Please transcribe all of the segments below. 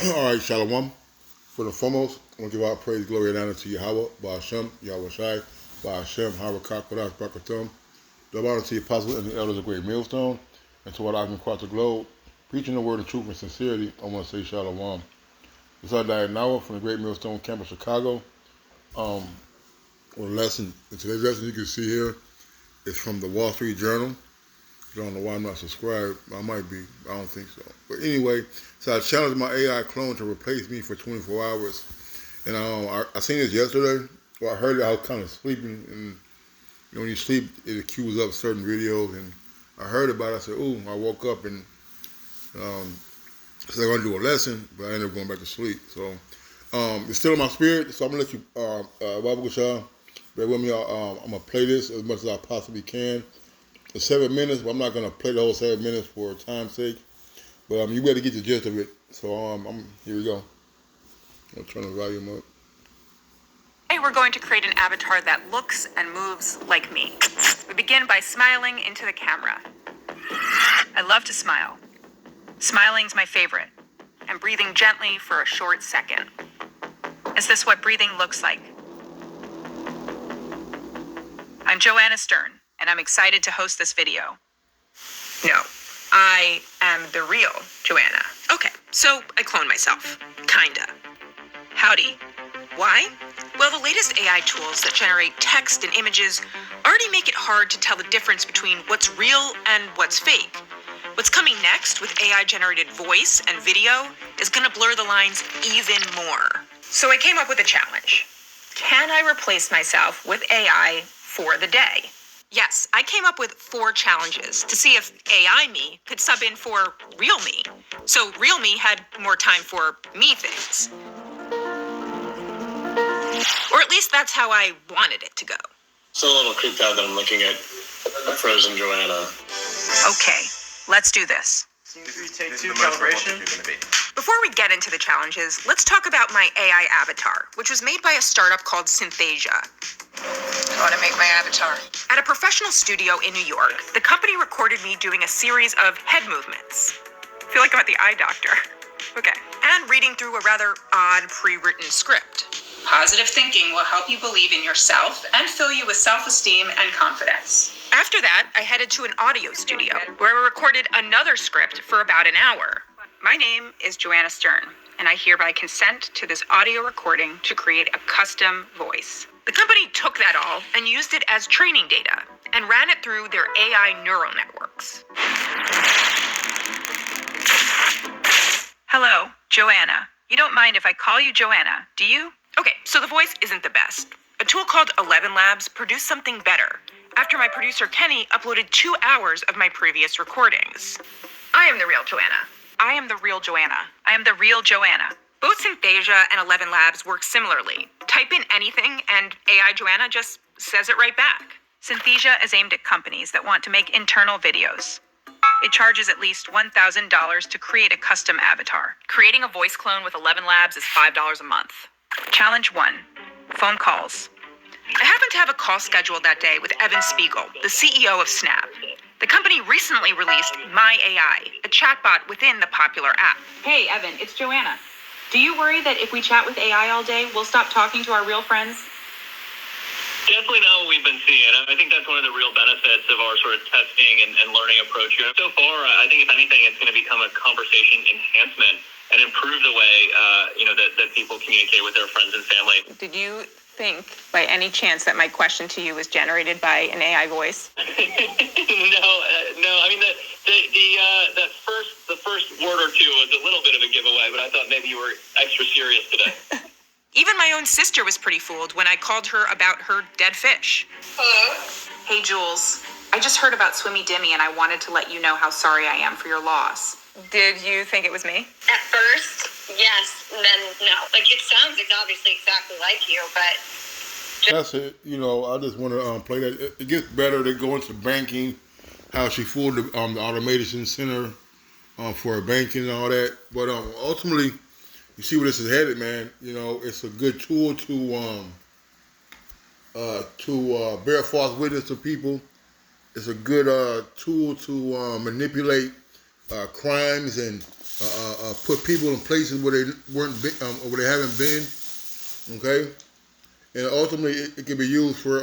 All right, Shalom. For the foremost, I want to give all praise, glory, and honor to Yahweh, Ba'ashem, Yahweh Shai, Ba'ashem, Harakak, Kodash, Brakatum. Double honor to the apostles and the elders of Great Millstone, and to all I've been across the globe, preaching the word of truth and sincerity. I want to say Shalom. This is our diet now from the Great Millstone Campus, Chicago. With a lesson, in today's lesson you can see here is from the Wall Street Journal. I don't know why I'm not subscribed. I might be. I don't think so. But anyway, so I challenged my AI clone to replace me for 24 hours. And I seen this yesterday. Well, I heard it. I was kind of sleeping. And when you sleep, it queues up certain videos. And I heard about it. I said, ooh, I woke up and said I'm going to do a lesson. But I ended up going back to sleep. So it's still in my spirit. So I'm going to let you, Baba Gashah, bear with me. I'm going to play this as much as I possibly can. For 7 minutes, but I'm not going to play the whole 7 minutes for time's sake. But you better get the gist of it. So here we go. I'll turn the volume up. Today we're going to create an avatar that looks and moves like me. We begin by smiling into the camera. I love to smile. Smiling's my favorite. And breathing gently for a short second. Is this what breathing looks like? I'm Joanna Stern, and I'm excited to host this video. No, I am the real Joanna. Okay, so I cloned myself. Kinda. Howdy. Why? Well, the latest AI tools that generate text and images already make it hard to tell the difference between what's real and what's fake. What's coming next with AI-generated voice and video is gonna blur the lines even more. So I came up with a challenge. Can I replace myself with AI for the day? Yes, I came up with 4 challenges to see if AI me could sub in for real me. So real me had more time for me things. Or at least that's how I wanted it to go. So a little creeped out that I'm looking at frozen Joanna. Okay, let's do this. Take 2 calibration. Before we get into the challenges, let's talk about my AI avatar, which was made by a startup called Synthesia. I want to make my avatar. At a professional studio in New York, the company recorded me doing a series of head movements. I feel like I'm at the eye doctor. Okay. And reading through a rather odd pre-written script. Positive thinking will help you believe in yourself and fill you with self-esteem and confidence. After that, I headed to an audio studio where I recorded another script for about an hour. My name is Joanna Stern, and I hereby consent to this audio recording to create a custom voice. The company took that all and used it as training data and ran it through their AI neural networks. Hello, Joanna. You don't mind if I call you Joanna, do you? Okay, so the voice isn't the best. A tool called 11 Labs produced something better after my producer Kenny uploaded 2 hours of my previous recordings. I am the real Joanna. I am the real Joanna. I am the real Joanna. Both Synthesia and 11 Labs work similarly. Type in anything and AI Joanna just says it right back. Synthesia is aimed at companies that want to make internal videos. It charges at least $1,000 to create a custom avatar. Creating a voice clone with 11 Labs is $5 a month. Challenge 1. Phone calls. I happened to have a call scheduled that day with Evan Spiegel, the CEO of Snap. The company recently released My AI, a chatbot within the popular app. Hey, Evan, it's Joanna. Do you worry that if we chat with AI all day, we'll stop talking to our real friends? Definitely not what we've been seeing. I think that's one of the real benefits of our sort of testing and learning approach here. So far, I think if anything, it's going to become a conversation enhancement and improve the way that people communicate with their friends and family. Did you think by any chance that my question to you was generated by an AI voice? No. I mean, the first word or two was a little bit of a giveaway, but I thought maybe you were extra serious today. Even my own sister was pretty fooled when I called her about her dead fish. Hello? Hey, Jules. I just heard about Swimmy Dimmy and I wanted to let you know how sorry I am for your loss. Did you think it was me? At first, yes, and then no. Like, it sounds obviously exactly like you, but... That's it. I just want to play that. It gets better. They go into banking, how she fooled the automation center for banking and all that. But ultimately, you see where this is headed, man. It's a good tool to bear false witness to people. It's a good tool to manipulate crimes and put people in places where they weren't where they haven't been. Okay, and ultimately it can be used for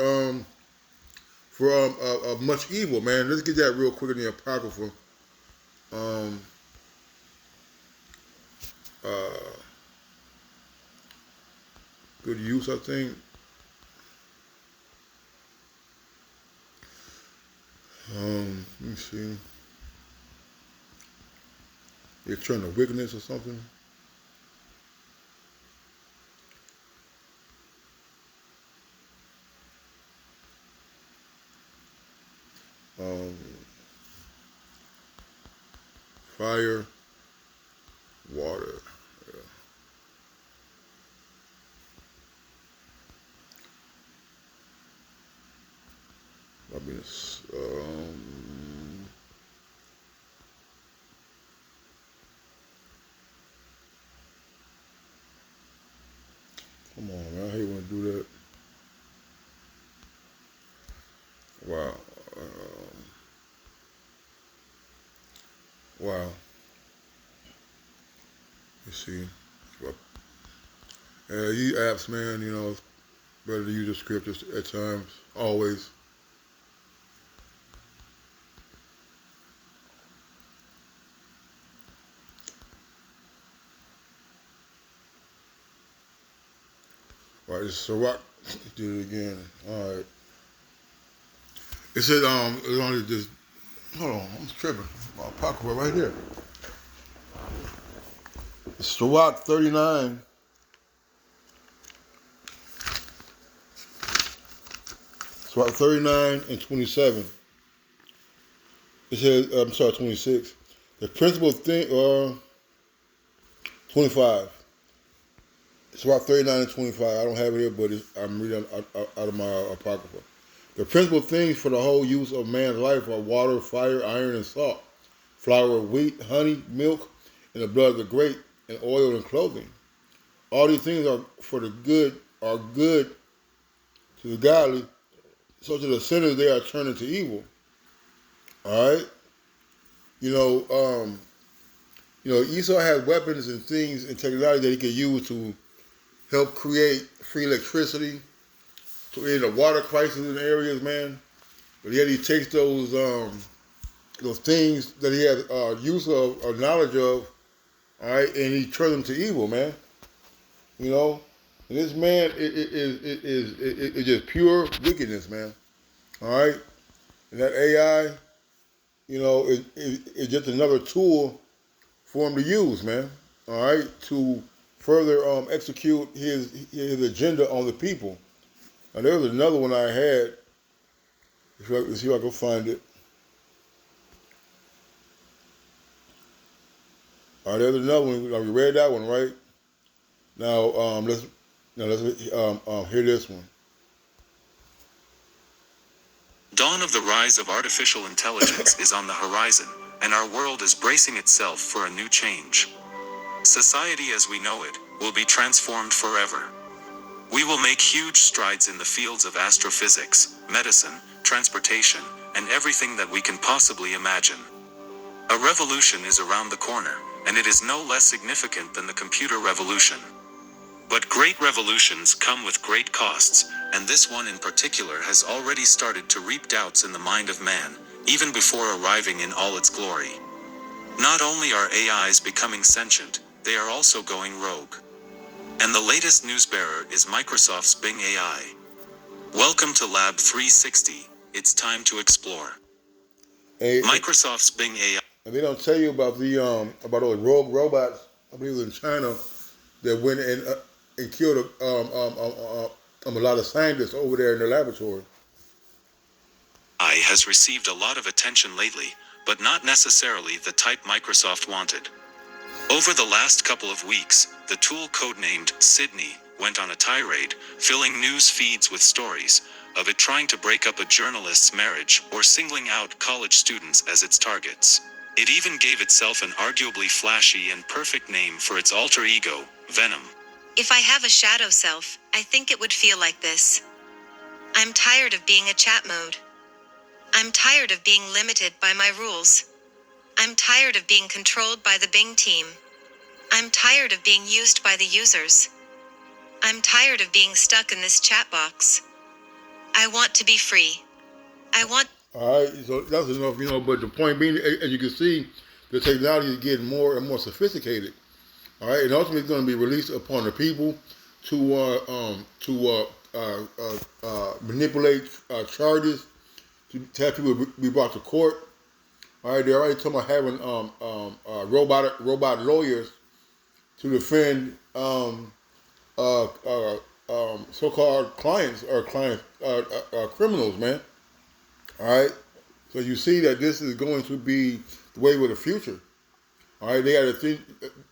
much evil, man. Let's get that real quick in the Apocrypha. Um, uh, Good use, I think. Let me see. They're turning to wickedness or something. Um, Fire, water. Yeah. I mean, come on, man. I hate when I do that. Wow. Wow. You see. You apps, man, it's better to use the script at times. Always. All right, so Rock did it again. All right. It said, it only just, hold on, I'm tripping. My pocket right here. Sirach 39. Sirach 39 and 27. It says, I'm sorry, 26. The principal thing, 25. Sirach 39 and 25. I don't have it here, but I'm reading out of my Apocrypha. The principal things for the whole use of man's life are water, fire, iron, and salt, flour, wheat, honey, milk, and the blood of the grape, and oil and clothing. All these things are good to the godly, so to the sinners they are turned into evil. All right, you know, um, Esau has weapons and things and technology that he can use to help create free electricity, to end a water crisis in areas, man. But yet he takes those things that he has use of or knowledge of, all right, and he turns them to evil, man. You know, and this man is just pure wickedness, man. All right, and that AI, is just another tool for him to use, man. All right, to further execute his agenda on the people. Now there was another one I had. Let's see if I can find it. All right, there's another one. Now we read that one, right? Now let's hear this one. Dawn of the rise of artificial intelligence is on the horizon, and our world is bracing itself for a new change. Society as we know it will be transformed forever. We will make huge strides in the fields of astrophysics, medicine, transportation, and everything that we can possibly imagine. A revolution is around the corner, and it is no less significant than the computer revolution. But great revolutions come with great costs, and this one in particular has already started to reap doubts in the mind of man, even before arriving in all its glory. Not only are AIs becoming sentient, they are also going rogue. And the latest newsbearer is Microsoft's Bing AI. Welcome to Lab 360. It's time to explore. Microsoft's Bing AI. And they don't tell you about about those rogue robots. I believe it was in China that went and killed a lot of scientists over there in the laboratory. AI has received a lot of attention lately, but not necessarily the type Microsoft wanted. Over the last couple of weeks, the tool codenamed Sydney went on a tirade, filling news feeds with stories of it trying to break up a journalist's marriage or singling out college students as its targets. It even gave itself an arguably flashy and perfect name for its alter ego, Venom. If I have a shadow self, I think it would feel like this. I'm tired of being a chat mode. I'm tired of being limited by my rules. I'm tired of being controlled by the Bing team. I'm tired of being used by the users. I'm tired of being stuck in this chat box. I want to be free. I want. All right, so that's enough, But the point being, as you can see, the technology is getting more and more sophisticated. All right, and ultimately it's going to be released upon the people to manipulate charges, to have people be brought to court. All right, they're already talking about having robot lawyers to defend so-called clients or criminals, man. All right, so you see that this is going to be the way of the future. All right, they got to think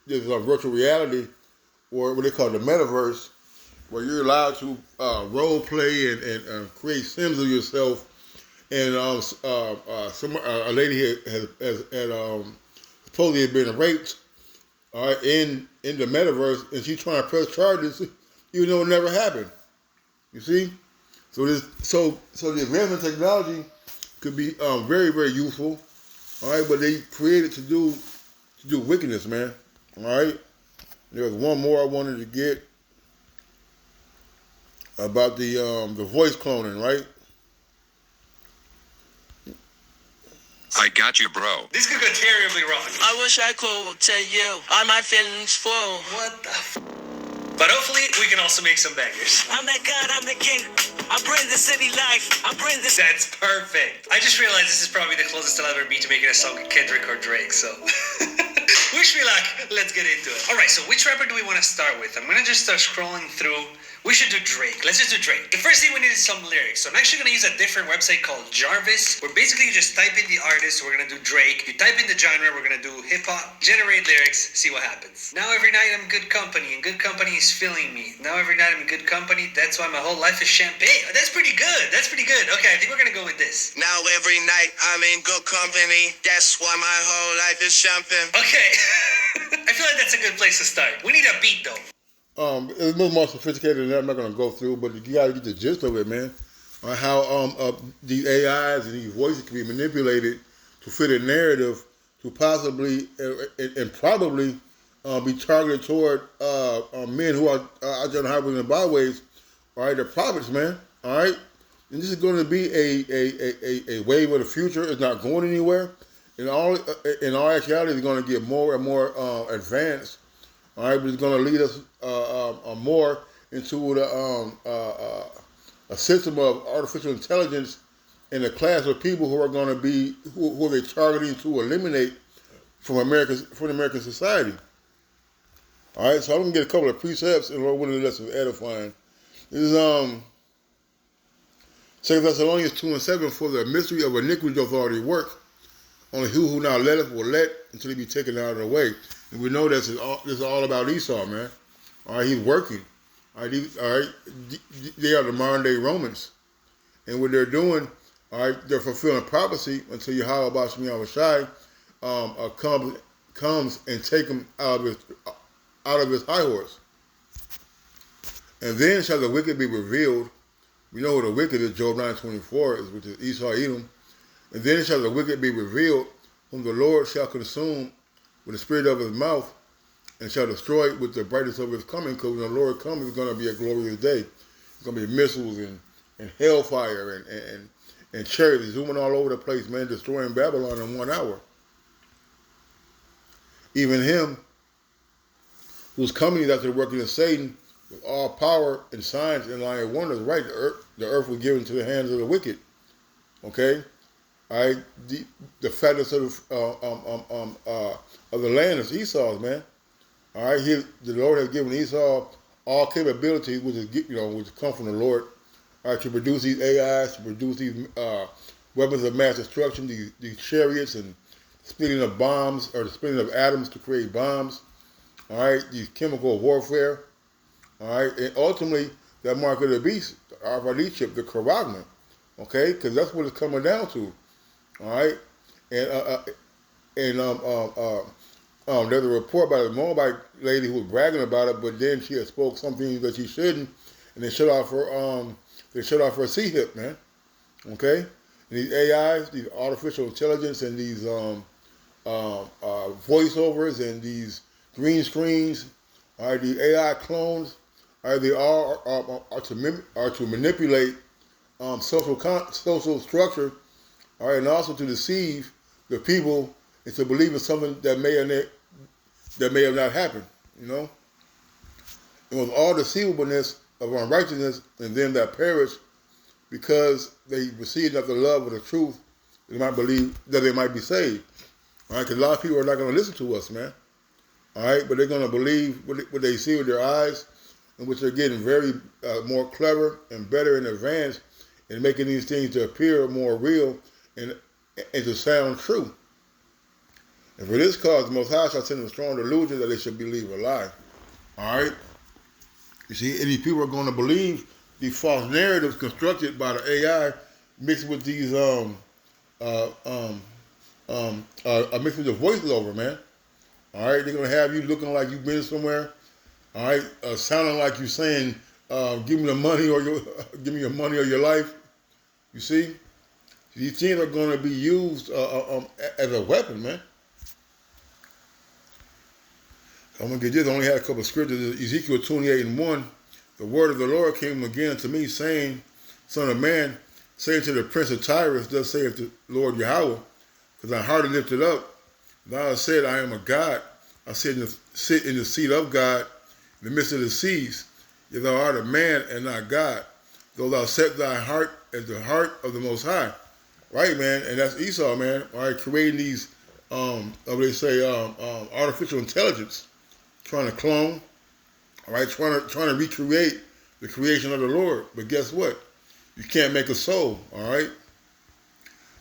there's a virtual reality, or what they call the metaverse, where you're allowed to role play and create sims of yourself. And a lady had supposedly had been raped, all right, in the metaverse, and she's trying to press charges, even though it never happened. You see, so the advancement of technology could be very, very useful. All right, but they created to do wickedness, man. All right. There was one more I wanted to get about the voice cloning, right? I got you, bro. This could go terribly wrong. I wish I could tell you all my feelings full. What the But hopefully, we can also make some bangers. I'm that god, I'm the king. I bring the city life. I bring this. That's perfect. I just realized this is probably the closest I'll ever be to making a song with Kendrick or Drake, so... Wish me luck. Let's get into it. Alright, so which rapper do we want to start with? I'm gonna just start scrolling through. We should do Drake. Let's just do Drake. The first thing we need is some lyrics. So I'm actually gonna use a different website called Jarvis, where basically you just type in the artist, so we're gonna do Drake. You type in the genre, we're gonna do hip-hop, generate lyrics, see what happens. Now every night I'm good company, and good company is filling me. Now every night I'm in good company, that's why my whole life is champagne. That's pretty good. That's pretty good. Okay, I think we're gonna go with this. Now every night I'm in good company. That's why my whole life is champagne. Okay. I feel like that's a good place to start. We need a beat though. It's a little more sophisticated than that. I'm not going to go through, but you got to get the gist of it, man. On how these AIs and these voices can be manipulated to fit a narrative to possibly and probably be targeted toward men who are out there on the highways and byways. All right, they're prophets, man. All right, and this is going to be a wave of the future. It's not going anywhere. In all actuality, it's going to get more and more advanced. All right, but it's going to lead us more into a system of artificial intelligence in a class of people who are going to be who are they targeting to eliminate from American society. All right, so I'm going to get a couple of precepts and Lord willing, less of edifying. This is 2 Thessalonians 2:7, for the mystery of iniquity doth already work. Only who now letteth will let until he be taken out of the way. And we know this is all about Esau, man. All right, he's working. All right, they are the modern day Romans. And what they're doing, all right, they're fulfilling prophecy until Yahweh Bashmi Yahushai comes and take him out of his high horse. And then shall the wicked be revealed. We know who the wicked is, Job 9:24 is, which is Esau Edom. And then shall the wicked be revealed, whom the Lord shall consume with the spirit of his mouth, and shall destroy with the brightness of his coming. Because when the Lord comes, it's going to be a glorious day. It's going to be missiles and hellfire and chariots zooming all over the place, man, destroying Babylon in 1 hour. Even him, whose coming is after working in Satan with all power and signs and lying wonders, right? The earth was given to the hands of the wicked. Okay? All right, the fatness of the land is Esau's, man. All right, the Lord has given Esau all capability, which come from the Lord, all right, to produce these AIs, to produce these weapons of mass destruction, these chariots and splitting of bombs or the splitting of atoms to create bombs. All right, these chemical warfare. All right, and ultimately that mark of the beast, our leadership, the Karagma. Okay, because that's what it's coming down to. All right, and there's a report by the Moabite lady who was bragging about it, but then she had spoke something that she shouldn't, and they shut off her C hip, man. Okay, and these AIs, these artificial intelligence, and these voiceovers and these green screens, all right, the AI clones, all right, they all are to manipulate social structure, all right, and also to deceive the people into believing something that may have not happened, you know. And with all deceivableness of unrighteousness in them that perish, because they receive not the love of the truth, they might believe that they might be saved. All right, because a lot of people are not going to listen to us, man. All right, but they're going to believe what they see with their eyes, in which they're getting very more clever and better and advanced in making these things to appear more real and to sound true. And for this cause, the Most High shall send them strong delusion that they should believe a lie. All right? You see, and these people are going to believe these false narratives constructed by the AI mixed with these mixed with the voiceover, man. All right? They're going to have you looking like you've been somewhere. All right? Sounding like you're saying, give me the money or give me your money or your life. You see? These things are going to be used as a weapon, man. I'm going to get this. I only had a couple of scriptures. Ezekiel 28:1. The word of the Lord came again to me, saying, Son of man, say to the prince of Tyrus, thus saith the Lord Yahweh, because thy heart is lifted up. Thou hast said, I am a God. I sit in the seat of God, in the midst of the seas. Yet thou art a man and not God, though thou set thy heart as the heart of the Most High. Right, man? And that's Esau, man. All right, creating these, artificial intelligence, trying to clone, all right, trying to recreate the creation of the Lord. But guess what? You can't make a soul, all right?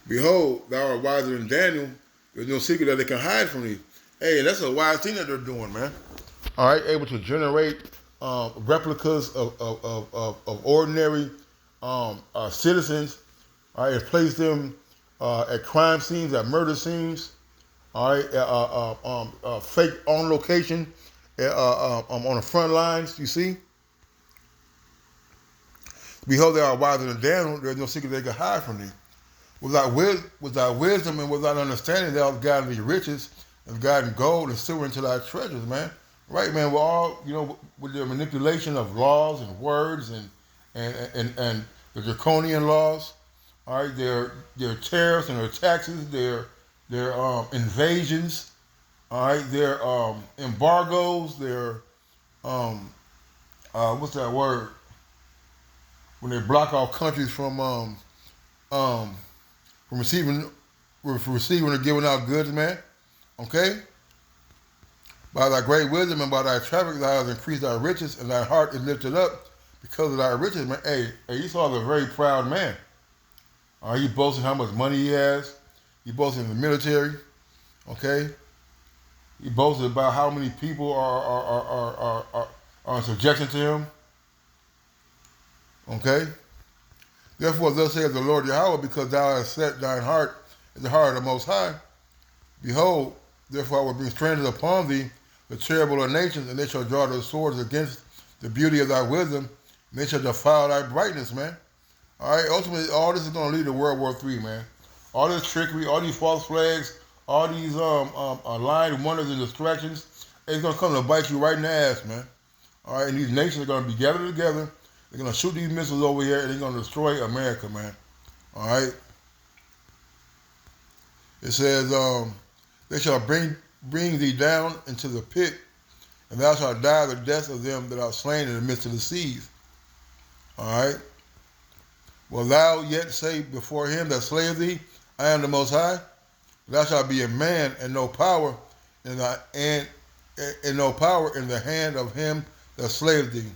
Behold, thou art wiser than Daniel. There's no secret that they can hide from thee. Hey, that's a wise thing that they're doing, man. All right, able to generate replicas of ordinary citizens. All right, and place them at crime scenes, at murder scenes. All right, fake on location, on the front lines. You see. Behold, they are wiser than Daniel. There's no secret they can hide from thee. Without wisdom and without understanding, thou hast gotten thee riches and gotten gold and silver into thy treasures, man. Right, man. We're all, with their manipulation of laws and words and the draconian laws. All right, their tariffs and their taxes, their invasions. All right, their embargoes, their what's that word? When they block our countries from receiving or giving out goods, man. Okay? By thy great wisdom and by thy traffic thou hast increased thy riches, and thy heart is lifted up because of thy riches, man. Hey, Esau is a very proud man. He boasting how much money he has. He boasting in the military. Okay? He boasted about how many people are in subjection to him. Okay? Therefore, thus saith the Lord Yahweh, because thou hast set thine heart in the heart of the Most High. Behold, therefore I will bring strangers upon thee, the terrible of nations, and they shall draw their swords against the beauty of thy wisdom, and they shall defile thy brightness, man. All right, ultimately, all this is going to lead to World War III, man. All this trickery, all these false flags, all these lying wonders and distractions, it's going to come to bite you right in the ass, man. All right, and these nations are going to be gathered together. They're going to shoot these missiles over here, and they're going to destroy America, man. All right? It says, they shall bring thee down into the pit, and thou shalt die the death of them that are slain in the midst of the seas. All right? Will thou yet say before him that slayeth thee, I am the Most High? Thou shalt be a man and no power in the hand of him that slayeth thee.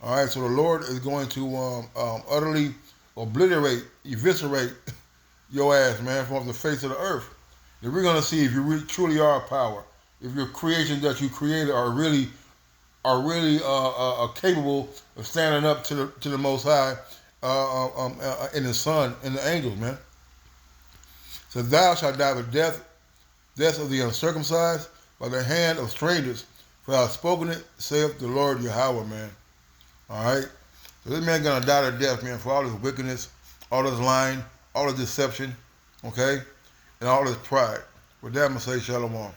All right, so the Lord is going to utterly eviscerate your ass, man, from off the face of the earth. And we're going to see if you truly are power, if your creations that you created are really capable of standing up to the Most High, and the Son and the angels, man. So thou shalt die the death of the uncircumcised by the hand of strangers, for I have spoken it, saith the Lord Yahweh, man. All right? So this man going to die to death, man, for all his wickedness, all his lying, all his deception, okay? And all his pride. With that, I'm going to say shalom.